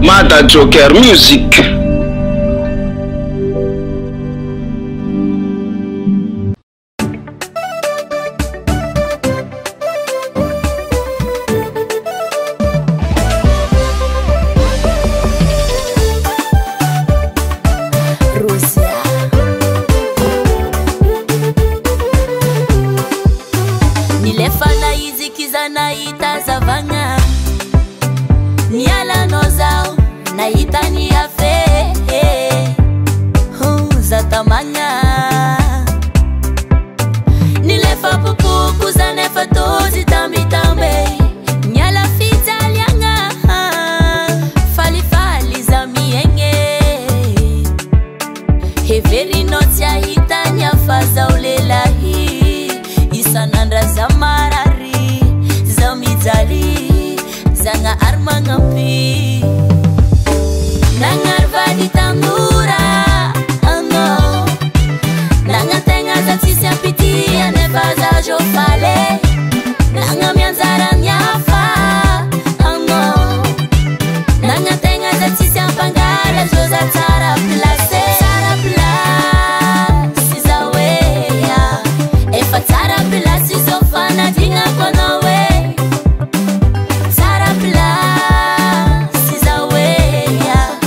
Mada Joker Music. Nilefana hizi kiza na itazavanga Niala nozao na itani ya fe Zatamanga Nilefa pupuku za nefa tozi tambi tambe Niala fita lianga Fali fali za mienge Heveri noti ya hitanya faza ulelahi Isanandra za marari za midali Zanga arma ngampi Nangarva di tambura Ano Nanga tenga za tisia pitia Neva za jofale Nanga mianzara nyafa Ano Nanga tenga za tisia pangara Joza tara place Tara place Za wea Efa tara place Zofana dinga kona we Tara place Za wea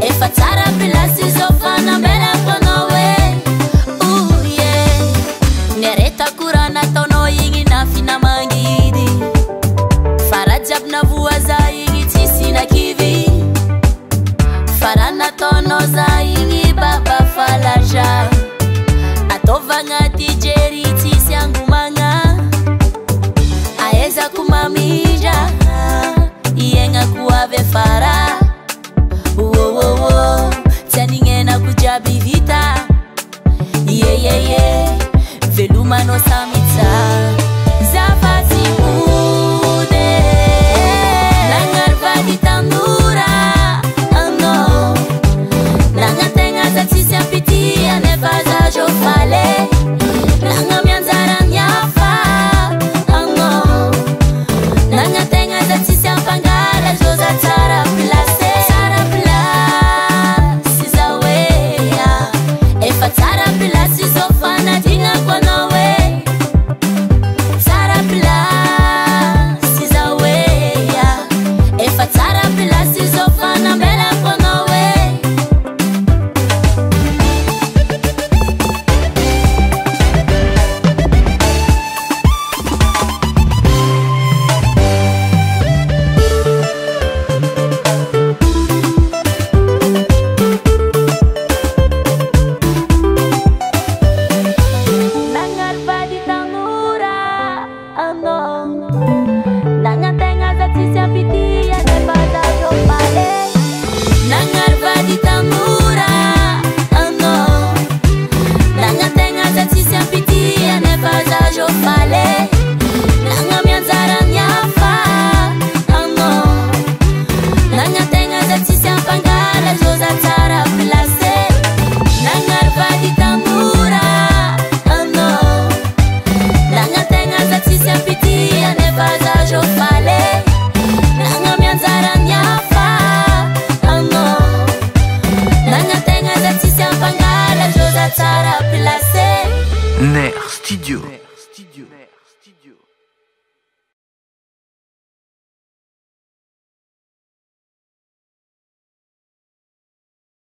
Efa tara place Zofana mera kona we yeah Nereta kurana tono yingi na fina mangidi Farajab na vua za yingi tisi na kivi Farana tono za yingi baba falaja Atovanga tijeri tisi yangu manga Aeza kumamija Ienga kuave fara Teninge na kujabi vita Yeah Veluma no samita Zafati ude Nangarva di tambura Ano Nanga tenga za tisia pitia Neva za jofale Nanga mianzara nyafa Ano Nanga tenga za tisia pangala Joza tara place Tara place Za wea Efa tara place Zofana dinga kwana we Tara place Za wea Efa tara place Zofana mela kwana we Nangarva di tambura Ano Nanga tenga za tisia pitia Neva za jofale Nangarva di tambura